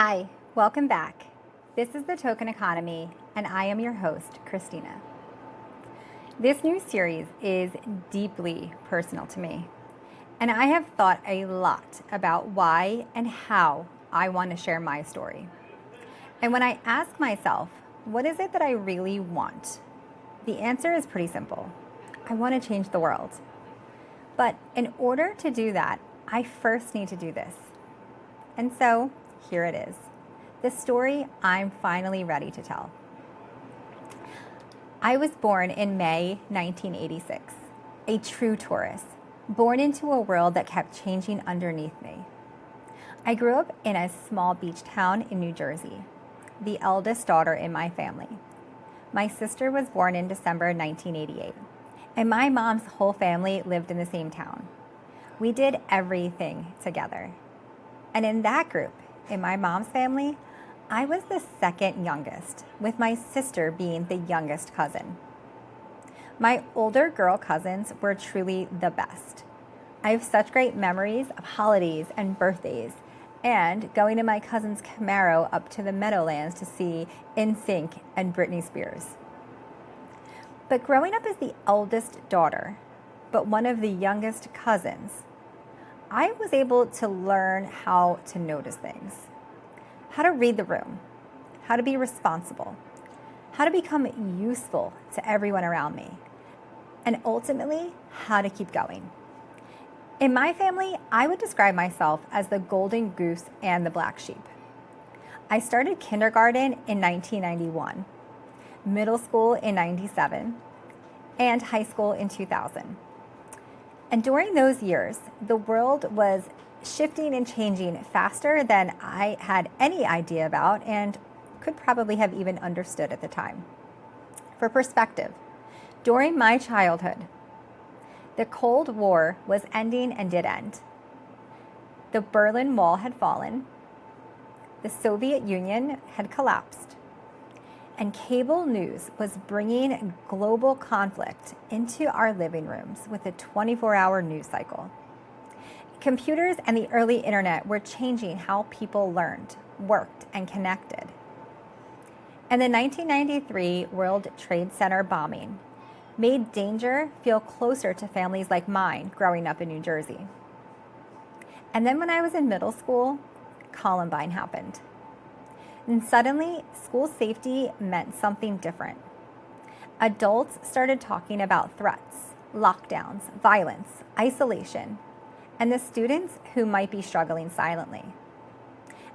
Hi, welcome back. This is the Token Economy, and I am your host, Kristina. This new series is deeply personal to me, and I have thought a lot about why and how I want to share my story. And when I ask myself, what is it that I really want? The answer is pretty simple. I want to change the world. But in order to do that, I first need to do this. And so, here it is, the story I'm finally ready to tell. I was born in May 1986, a true Taurus, born into a world that kept changing underneath me. I grew up in a small beach town in New Jersey, the eldest daughter in my family. My sister was born in December 1988, and my mom's whole family lived in the same town. We did everything together. And in that group, in my mom's family, I was the second youngest, with my sister being the youngest cousin. My older girl cousins were truly the best. I have such great memories of holidays and birthdays, and going in my cousin's Camaro up to the Meadowlands to see NSYNC and Britney Spears. But growing up as the eldest daughter, but one of the youngest cousins, I was able to learn how to notice things, how to read the room, how to be responsible, how to become useful to everyone around me, and ultimately, how to keep going. In my family, I would describe myself as the golden goose and the black sheep. I started kindergarten in 1991, middle school in 97, and high school in 2000. And during those years, the world was shifting and changing faster than I had any idea about and could probably have even understood at the time. For perspective, during my childhood, the Cold War was ending and did end. The Berlin Wall had fallen, the Soviet Union had collapsed, and cable news was bringing global conflict into our living rooms with a 24-hour news cycle. Computers and the early internet were changing how people learned, worked, and connected. And the 1993 World Trade Center bombing made danger feel closer to families like mine growing up in New Jersey. And then when I was in middle school, Columbine happened. And suddenly, school safety meant something different. Adults started talking about threats, lockdowns, violence, isolation, and the students who might be struggling silently.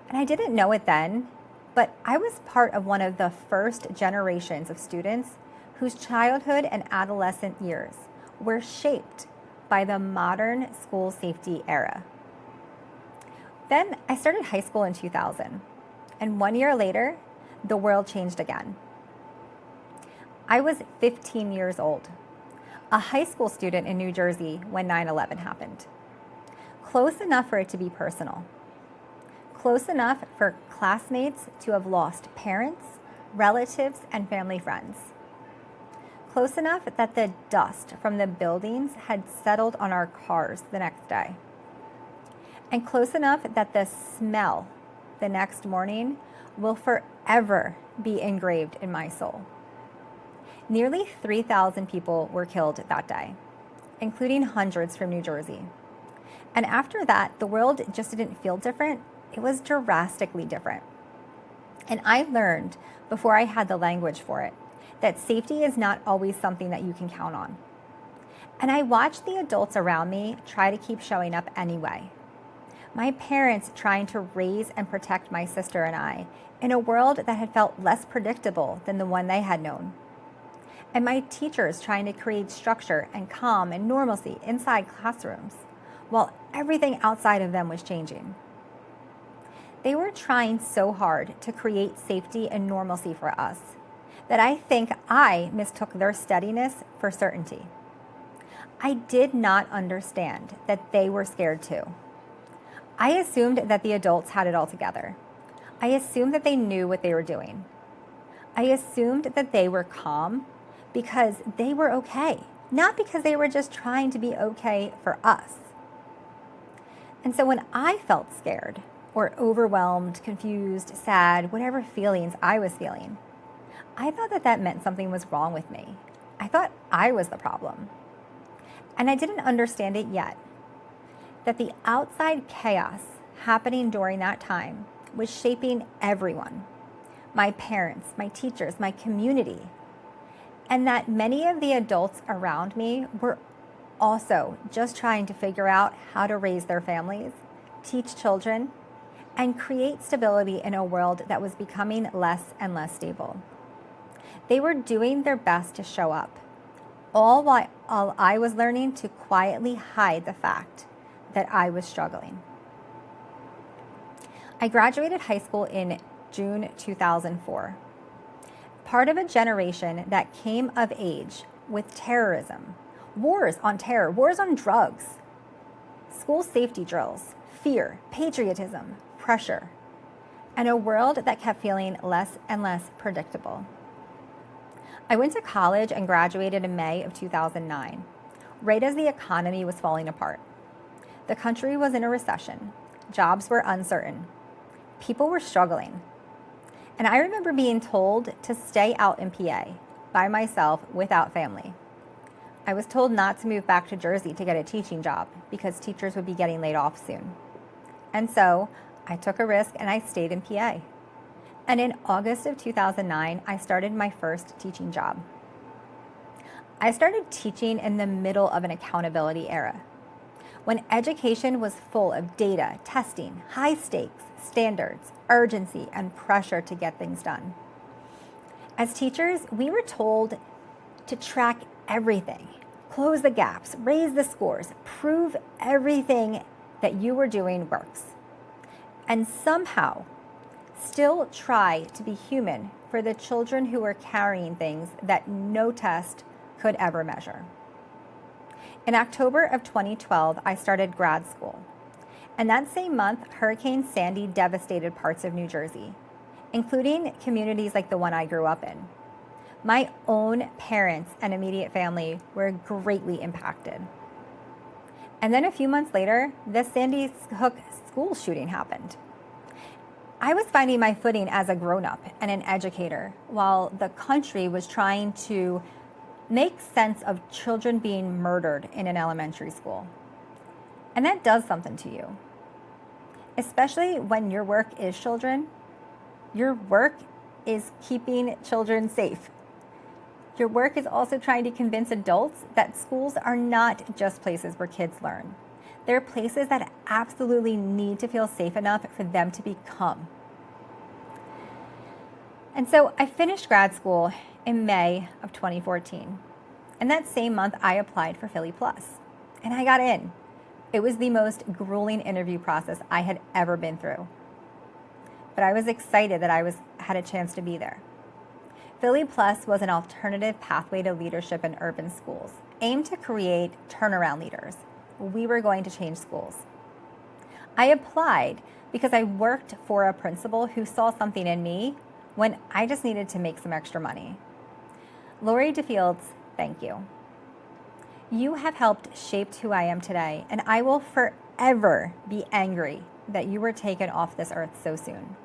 And I didn't know it then, but I was part of one of the first generations of students whose childhood and adolescent years were shaped by the modern school safety era. Then I started high school in 2000. And 1 year later, the world changed again. I was 15 years old, a high school student in New Jersey when 9/11 happened. Close enough for it to be personal. Close enough for classmates to have lost parents, relatives, and family friends. Close enough that the dust from the buildings had settled on our cars the next day. And close enough that the smell the next morning will forever be engraved in my soul. Nearly 3,000 people were killed that day, including hundreds from New Jersey. And after that, the world just didn't feel different. It was drastically different. And I learned, before I had the language for it, that safety is not always something that you can count on. And I watched the adults around me try to keep showing up anyway. My parents trying to raise and protect my sister and I in a world that had felt less predictable than the one they had known. And my teachers trying to create structure and calm and normalcy inside classrooms, while everything outside of them was changing. They were trying so hard to create safety and normalcy for us that I think I mistook their steadiness for certainty. I did not understand that they were scared too. I assumed that the adults had it all together. I assumed that they knew what they were doing. I assumed that they were calm because they were okay, not because they were just trying to be okay for us. And so when I felt scared, or overwhelmed, confused, sad, whatever feelings I was feeling. I thought that meant something was wrong with me. I thought I was the problem. And I didn't understand it yet, that the outside chaos happening during that time was shaping everyone, my parents, my teachers, my community, and that many of the adults around me were also just trying to figure out how to raise their families, teach children, and create stability in a world that was becoming less and less stable. They were doing their best to show up, all while I was learning to quietly hide the fact that I was struggling. I graduated high school in June 2004, part of a generation that came of age with terrorism, wars on terror, wars on drugs, school safety drills, fear, patriotism, pressure, and a world that kept feeling less and less predictable. I went to college and graduated in May of 2009, right as the economy was falling apart. The country was in a recession. Jobs were uncertain. People were struggling. And I remember being told to stay out in PA by myself without family. I was told not to move back to Jersey to get a teaching job because teachers would be getting laid off soon. And so I took a risk and I stayed in PA. And in August of 2009, I started my first teaching job. I started teaching in the middle of an accountability era, when education was full of data, testing, high stakes, standards, urgency, and pressure to get things done. As teachers, we were told to track everything, close the gaps, raise the scores, prove everything that you were doing works, and somehow still try to be human for the children who were carrying things that no test could ever measure. In October of 2012, I started grad school. And that same month, Hurricane Sandy devastated parts of New Jersey, including communities like the one I grew up in. My own parents and immediate family were greatly impacted. And then a few months later, the Sandy Hook school shooting happened. I was finding my footing as a grown-up and an educator, while the country was trying to make sense of children being murdered in an elementary school. And that does something to you, especially when your work is children. Your work is keeping children safe. Your work is also trying to convince adults that schools are not just places where kids learn. They're places that absolutely need to feel safe enough for them to become. And so I finished grad school in May of 2014. And that same month, I applied for Philly Plus, and I got in. It was the most grueling interview process I had ever been through. But I was excited that I had a chance to be there. Philly Plus was an alternative pathway to leadership in urban schools, aimed to create turnaround leaders. We were going to change schools. I applied because I worked for a principal who saw something in me when I just needed to make some extra money. Lori DeFields, thank you. You have helped shape who I am today, and I will forever be angry that you were taken off this earth so soon.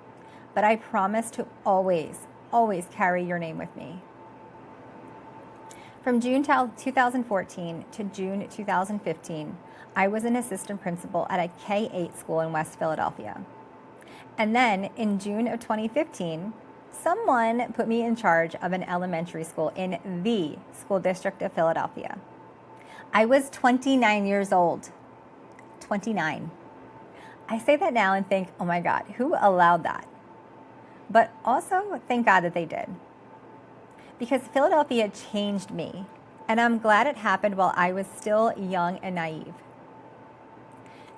But I promise to always, always carry your name with me. From June 2014 to June 2015, I was an assistant principal at a K-8 school in West Philadelphia. And then in June of 2015, someone put me in charge of an elementary school in the school district of Philadelphia. I was 29 years old. 29. I say that now and think, oh my God, who allowed that? But also, thank God that they did. Because Philadelphia changed me, and I'm glad it happened while I was still young and naive.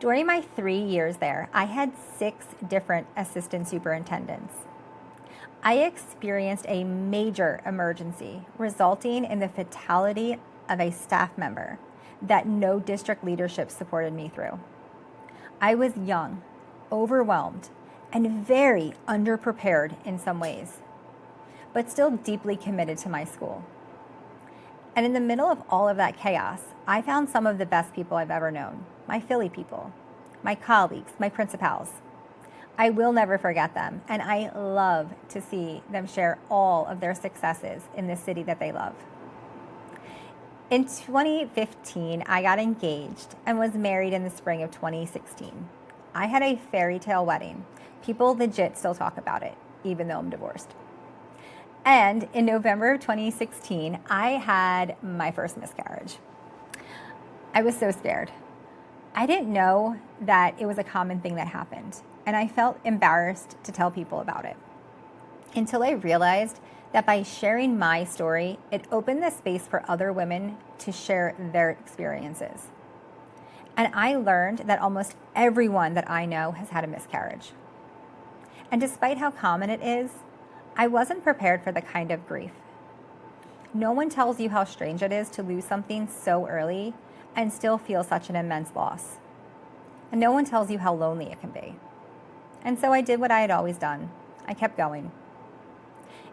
During my 3 years there, I had 6 different assistant superintendents. I experienced a major emergency resulting in the fatality of a staff member that no district leadership supported me through. I was young, overwhelmed, and very underprepared in some ways, but still deeply committed to my school. And in the middle of all of that chaos, I found some of the best people I've ever known, my Philly people, my colleagues, my principals. I will never forget them, and I love to see them share all of their successes in the city that they love. In 2015, I got engaged and was married in the spring of 2016. I had a fairy tale wedding. People legit still talk about it, even though I'm divorced. And in November of 2016, I had my first miscarriage. I was so scared. I didn't know that it was a common thing that happened, and I felt embarrassed to tell people about it until I realized that by sharing my story, it opened the space for other women to share their experiences. And I learned that almost everyone that I know has had a miscarriage. And despite how common it is, I wasn't prepared for the kind of grief. No one tells you how strange it is to lose something so early and still feel such an immense loss. And no one tells you how lonely it can be. And so I did what I had always done. I kept going.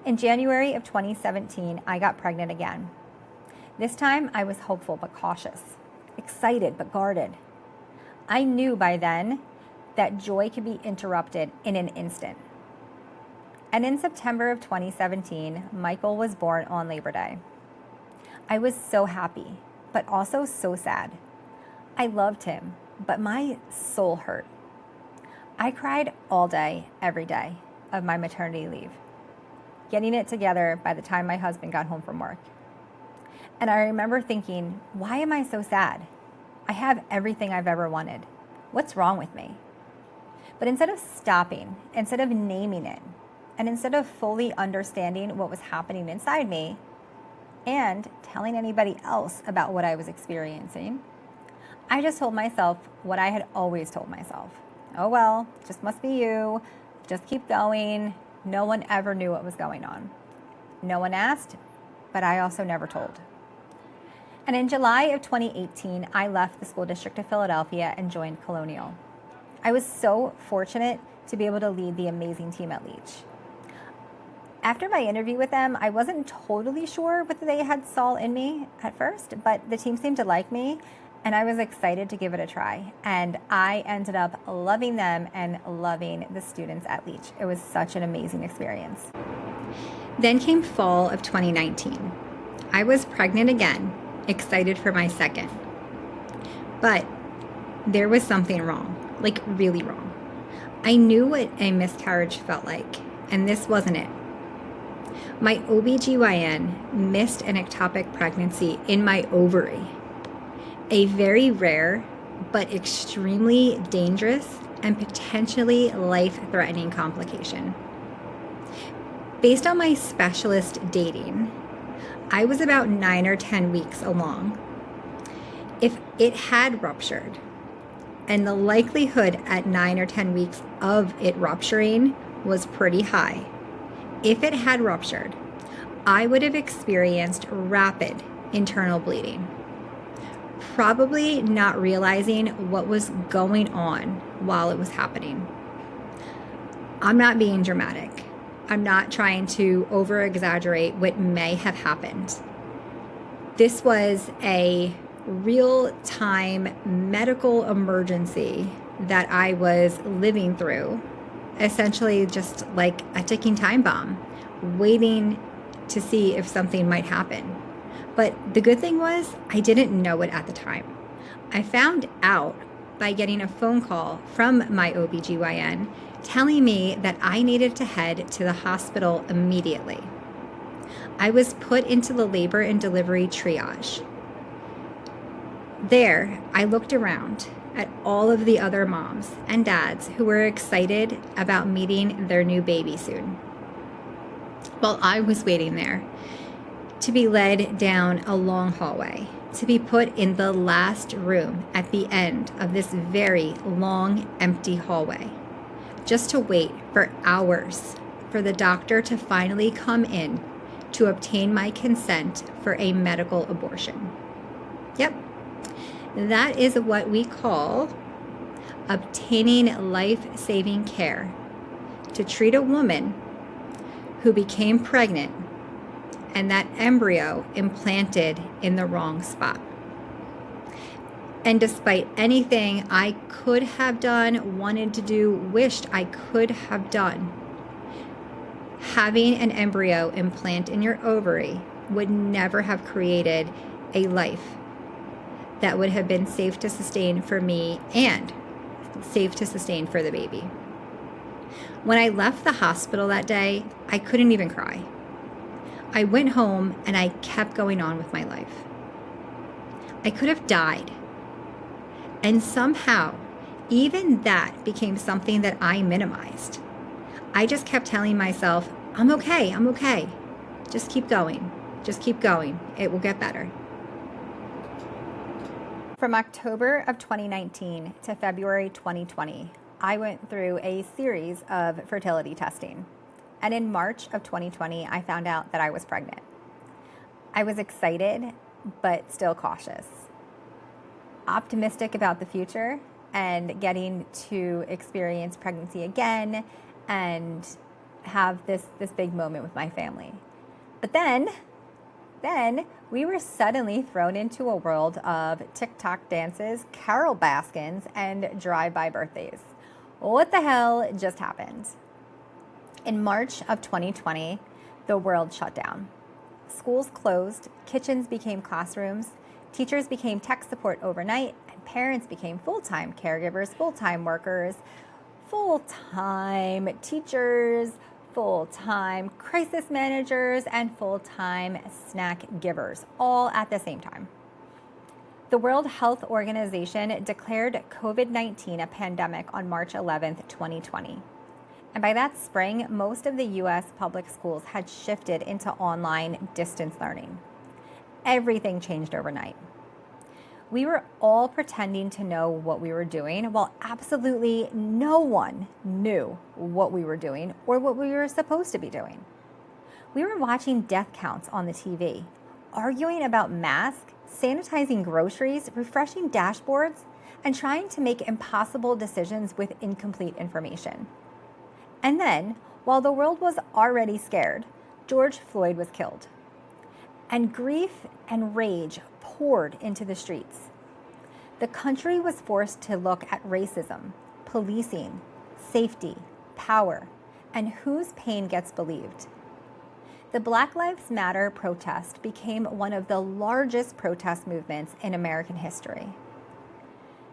In January of 2017, I got pregnant again. This time, I was hopeful but cautious, excited but guarded. I knew by then that joy could be interrupted in an instant. And in September of 2017, Michael was born on Labor Day. I was so happy, but also so sad. I loved him, but my soul hurt. I cried all day, every day of my maternity leave, getting it together by the time my husband got home from work. And I remember thinking, why am I so sad? I have everything I've ever wanted. What's wrong with me? But instead of stopping, instead of naming it, and instead of fully understanding what was happening inside me and telling anybody else about what I was experiencing, I just told myself what I had always told myself. Oh well, just must be you. Just keep going. No one ever knew what was going on. No one asked, but I also never told. And in July of 2018, I left the school district of Philadelphia and joined Colonial. I was so fortunate to be able to lead the amazing team at Leach. After my interview with them, I wasn't totally sure what they had saw in me at first, but the team seemed to like me, and I was excited to give it a try. And I ended up loving them and loving the students at Leach. It was such an amazing experience. Then came fall of 2019. I was pregnant again, excited for my second. But there was something wrong, like really wrong. I knew what a miscarriage felt like, and this wasn't it. My OBGYN missed an ectopic pregnancy in my ovary, a very rare but extremely dangerous and potentially life-threatening complication. Based on my specialist dating, I was about 9 or 10 weeks along. If it had ruptured, and the likelihood at 9 or 10 weeks of it rupturing was pretty high, if it had ruptured, I would have experienced rapid internal bleeding, probably not realizing what was going on while it was happening. I'm not being dramatic. I'm not trying to over-exaggerate what may have happened. This was a real-time medical emergency that I was living through, essentially just like a ticking time bomb, waiting to see if something might happen. But the good thing was I didn't know it at the time. I found out by getting a phone call from my OBGYN telling me that I needed to head to the hospital immediately. I was put into the labor and delivery triage. There, I looked around at all of the other moms and dads who were excited about meeting their new baby soon. While I was waiting there to be led down a long hallway, to be put in the last room at the end of this very long, empty hallway, just to wait for hours for the doctor to finally come in to obtain my consent for a medical abortion. Yep. That is what we call obtaining life-saving care to treat a woman who became pregnant and that embryo implanted in the wrong spot. And despite anything I could have done, wanted to do, wished I could have done, having an embryo implant in your ovary would never have created a life that would have been safe to sustain for me and safe to sustain for the baby. When I left the hospital that day, I couldn't even cry. I went home and I kept going on with my life. I could have died. And somehow, even that became something that I minimized. I just kept telling myself, I'm okay, I'm okay. Just keep going. Just keep going. It will get better. From October of 2019 to February 2020, I went through a series of fertility testing. And in March of 2020, I found out that I was pregnant. I was excited, but still cautious. Optimistic about the future and getting to experience pregnancy again and have this big moment with my family. But then we were suddenly thrown into a world of TikTok dances, Carol Baskins, and drive-by birthdays. What the hell just happened? In March of 2020, the world shut down. Schools closed, kitchens became classrooms, teachers became tech support overnight, and parents became full-time caregivers, full-time workers, full-time teachers, full-time crisis managers, and full-time snack givers, all at the same time. The World Health Organization declared COVID-19 a pandemic on March 11th, 2020. And by that spring, most of the U.S. public schools had shifted into online distance learning. Everything changed overnight. We were all pretending to know what we were doing, while absolutely no one knew what we were doing or what we were supposed to be doing. We were watching death counts on the TV, arguing about masks, sanitizing groceries, refreshing dashboards, and trying to make impossible decisions with incomplete information. And then, while the world was already scared, George Floyd was killed. And grief and rage poured into the streets. The country was forced to look at racism, policing, safety, power, and whose pain gets believed. The Black Lives Matter protest became one of the largest protest movements in American history.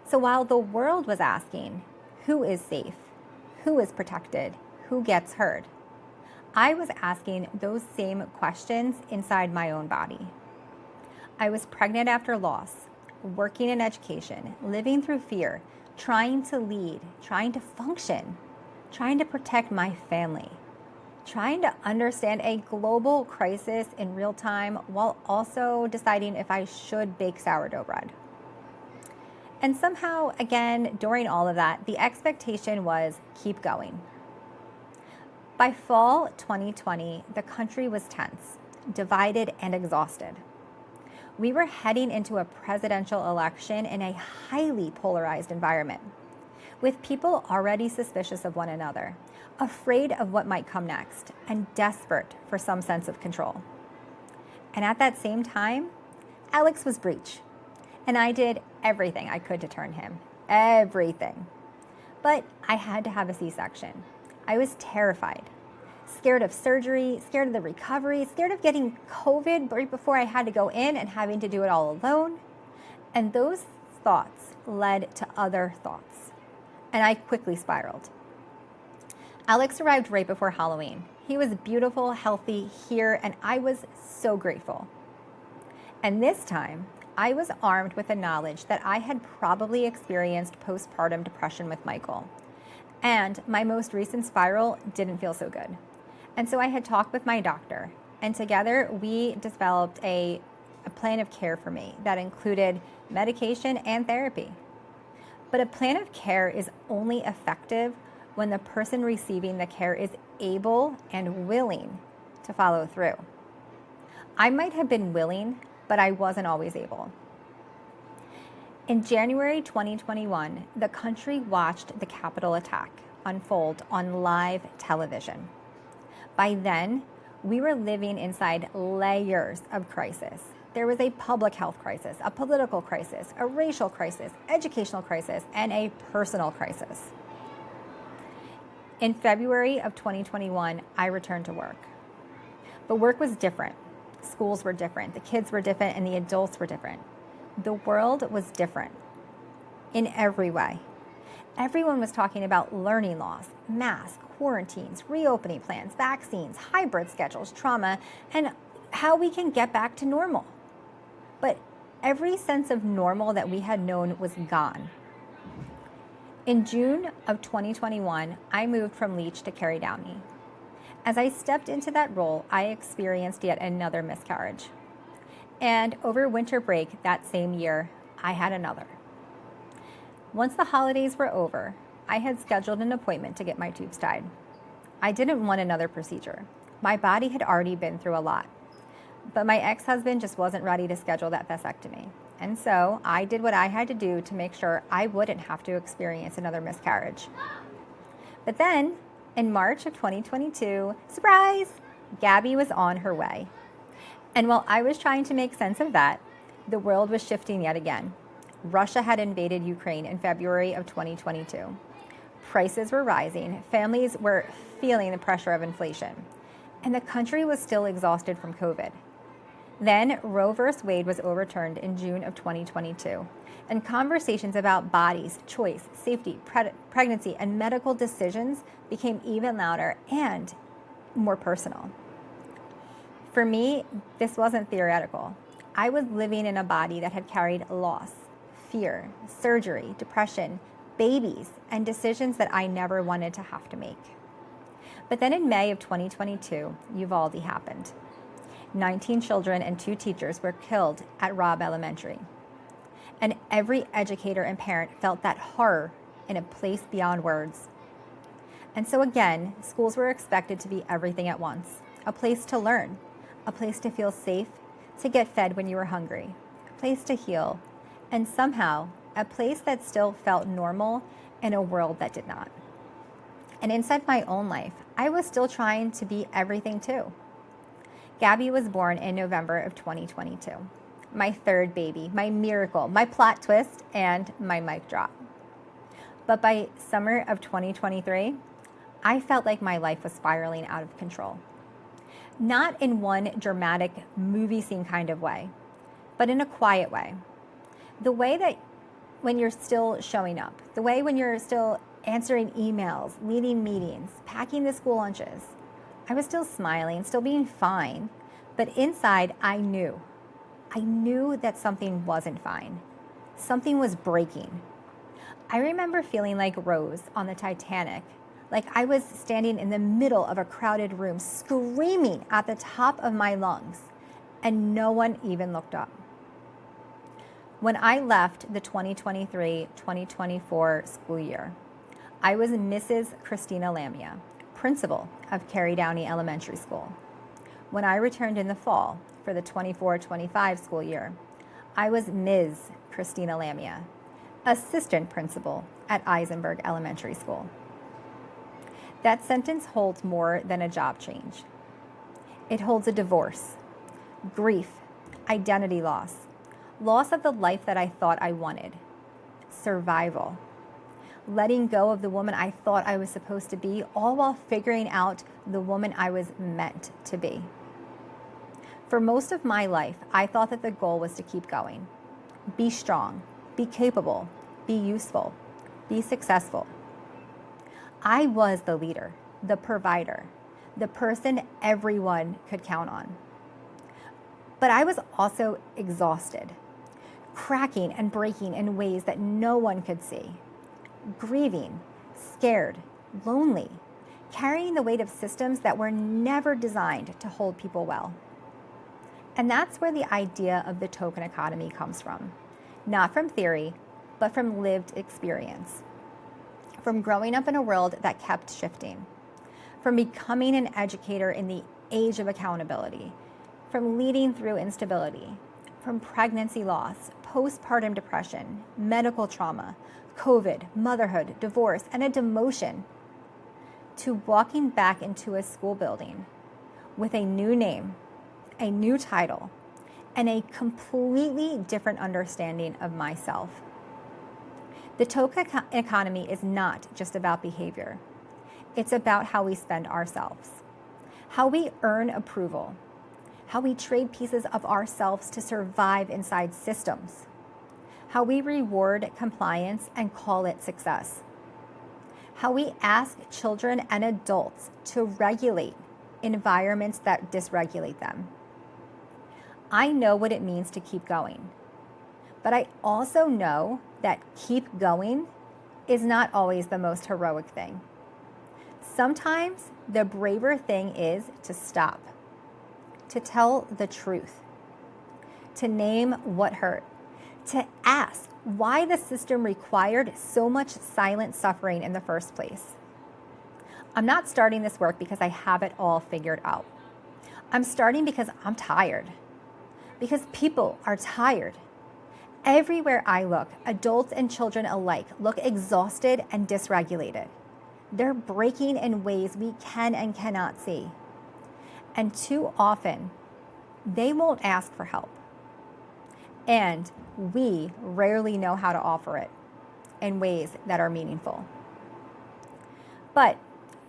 So while the world was asking, who is safe? Who is protected? Who gets heard? I was asking those same questions inside my own body. I was pregnant after loss, working in education, living through fear, trying to lead, trying to function, trying to protect my family, trying to understand a global crisis in real time while also deciding if I should bake sourdough bread. And somehow, again, during all of that, the expectation was keep going. By fall 2020, the country was tense, divided, and exhausted. We were heading into a presidential election in a highly polarized environment, with people already suspicious of one another, afraid of what might come next, and desperate for some sense of control. And at that same time, Alex was breech. And I did everything I could to turn him. Everything. But I had to have a C-section. I was terrified. Scared of surgery, scared of the recovery, scared of getting COVID right before I had to go in and having to do it all alone. And those thoughts led to other thoughts. And I quickly spiraled. Alex arrived right before Halloween. He was beautiful, healthy, here, and I was so grateful. And this time, I was armed with the knowledge that I had probably experienced postpartum depression with Michael. And my most recent spiral didn't feel so good. And so I had talked with my doctor, and together we developed a plan of care for me that included medication and therapy. But a plan of care is only effective when the person receiving the care is able and willing to follow through. I might have been willing, but I wasn't always able. In January 2021, the country watched the Capitol attack unfold on live television. By then, we were living inside layers of crisis. There was a public health crisis, a political crisis, a racial crisis, educational crisis, and a personal crisis. In February of 2021, I returned to work. But work was different. Schools were different. The kids were different, and the adults were different. The world was different in every way. Everyone was talking about learning loss, masks, quarantines, reopening plans, vaccines, hybrid schedules, trauma, and how we can get back to normal. But every sense of normal that we had known was gone. In June of 2021, I moved from Leach to Carey Downey. As I stepped into that role, I experienced yet another miscarriage. And over winter break that same year, I had another. Once the holidays were over, I had scheduled an appointment to get my tubes tied. I didn't want another procedure. My body had already been through a lot. But my ex-husband just wasn't ready to schedule that vasectomy. And so I did what I had to do to make sure I wouldn't have to experience another miscarriage. But then, in March of 2022, surprise, Gabby was on her way. And while I was trying to make sense of that, the world was shifting yet again. Russia had invaded Ukraine in February of 2022. Prices were rising, families were feeling the pressure of inflation, and the country was still exhausted from COVID. Then Roe v. Wade was overturned in June of 2022, and conversations about bodies, choice, safety, pregnancy, and medical decisions became even louder and more personal. For me, this wasn't theoretical. I was living in a body that had carried loss, fear, surgery, depression, babies, and decisions that I never wanted to have to make. But then in May of 2022, Uvalde happened. 19 children and 2 teachers were killed at Robb Elementary. And every educator and parent felt that horror in a place beyond words. And so again, schools were expected to be everything at once. A place to learn, a place to feel safe, to get fed when you were hungry, a place to heal, and somehow a place that still felt normal in a world that did not. And inside my own life, I was still trying to be everything too. Gabby was born in November of 2022. My third baby, my miracle, my plot twist, and my mic drop. But by summer of 2023, I felt like my life was spiraling out of control. Not in one dramatic movie scene kind of way, but in a quiet way. The way that when you're still showing up, the way when you're still answering emails, leading meetings, packing the school lunches. I was still smiling, still being fine, but inside I knew that something wasn't fine. Something was breaking. I remember feeling like Rose on the Titanic, like I was standing in the middle of a crowded room, screaming at the top of my lungs, and no one even looked up. When I left the 2023-2024 school year, I was Mrs. Kristina Lamia, principal of Carey Downey Elementary School. When I returned in the fall for the 24-25 school year, I was Ms. Kristina Lamia, assistant principal at Eisenberg Elementary School. That sentence holds more than a job change. It holds a divorce, grief, identity loss, loss of the life that I thought I wanted, survival, letting go of the woman I thought I was supposed to be, all while figuring out the woman I was meant to be. For most of my life, I thought that the goal was to keep going, be strong, be capable, be useful, be successful. I was the leader, the provider, the person everyone could count on. But I was also exhausted, cracking and breaking in ways that no one could see, grieving, scared, lonely, carrying the weight of systems that were never designed to hold people well. And that's where the idea of the token economy comes from, not from theory, but from lived experience, from growing up in a world that kept shifting, from becoming an educator in the age of accountability, from leading through instability, from pregnancy loss, postpartum depression, medical trauma, COVID, motherhood, divorce, and a demotion, to walking back into a school building with a new name, a new title, and a completely different understanding of myself. The token economy is not just about behavior. It's about how we spend ourselves, how we earn approval, how we trade pieces of ourselves to survive inside systems, how we reward compliance and call it success, how we ask children and adults to regulate environments that dysregulate them. I know what it means to keep going, but I also know that keep going is not always the most heroic thing. Sometimes the braver thing is to stop, to tell the truth, to name what hurt, to ask why the system required so much silent suffering in the first place. I'm not starting this work because I have it all figured out. I'm starting because I'm tired, because people are tired. Everywhere I look, adults and children alike look exhausted and dysregulated. They're breaking in ways we can and cannot see. And too often, they won't ask for help. And we rarely know how to offer it in ways that are meaningful. But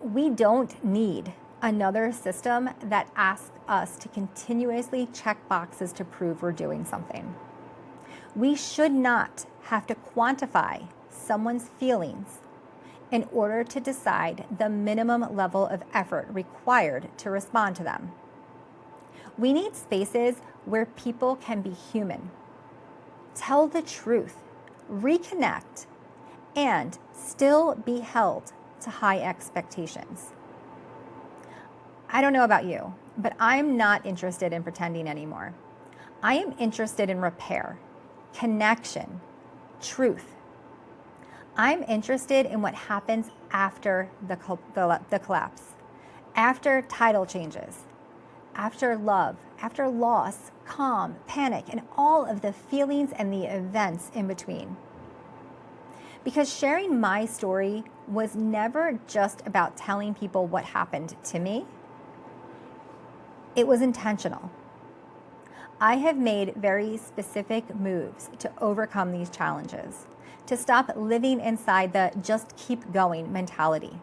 we don't need another system that asks us to continuously check boxes to prove we're doing something. We should not have to quantify someone's feelings in order to decide the minimum level of effort required to respond to them. We need spaces where people can be human, tell the truth, reconnect, and still be held to high expectations. I don't know about you, but I'm not interested in pretending anymore. I am interested in repair, connection, truth. I'm interested in what happens after the collapse, after title changes, after love, after loss, calm, panic, and all of the feelings and the events in between. Because sharing my story was never just about telling people what happened to me. It was intentional. I have made very specific moves to overcome these challenges, to stop living inside the just keep going mentality,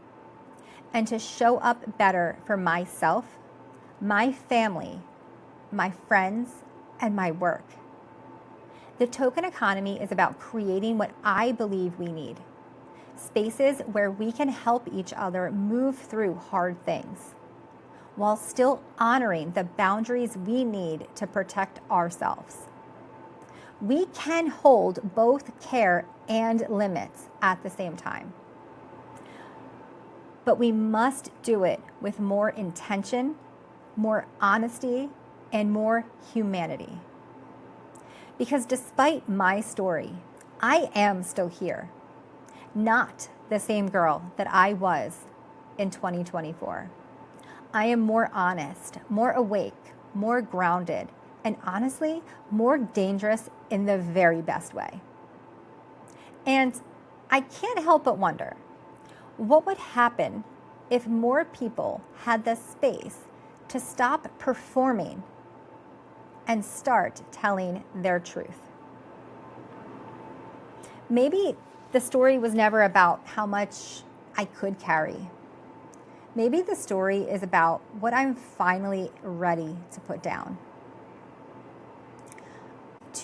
and to show up better for myself, my family, my friends, and my work. The token economy is about creating what I believe we need, spaces where we can help each other move through hard things, while still honoring the boundaries we need to protect ourselves. We can hold both care and limits at the same time. But we must do it with more intention, more honesty, and more humanity. Because despite my story, I am still here, not the same girl that I was in 2024. I am more honest, more awake, more grounded, and honestly, more dangerous in the very best way. And I can't help but wonder, what would happen if more people had the space to stop performing and start telling their truth? Maybe the story was never about how much I could carry. Maybe the story is about what I'm finally ready to put down.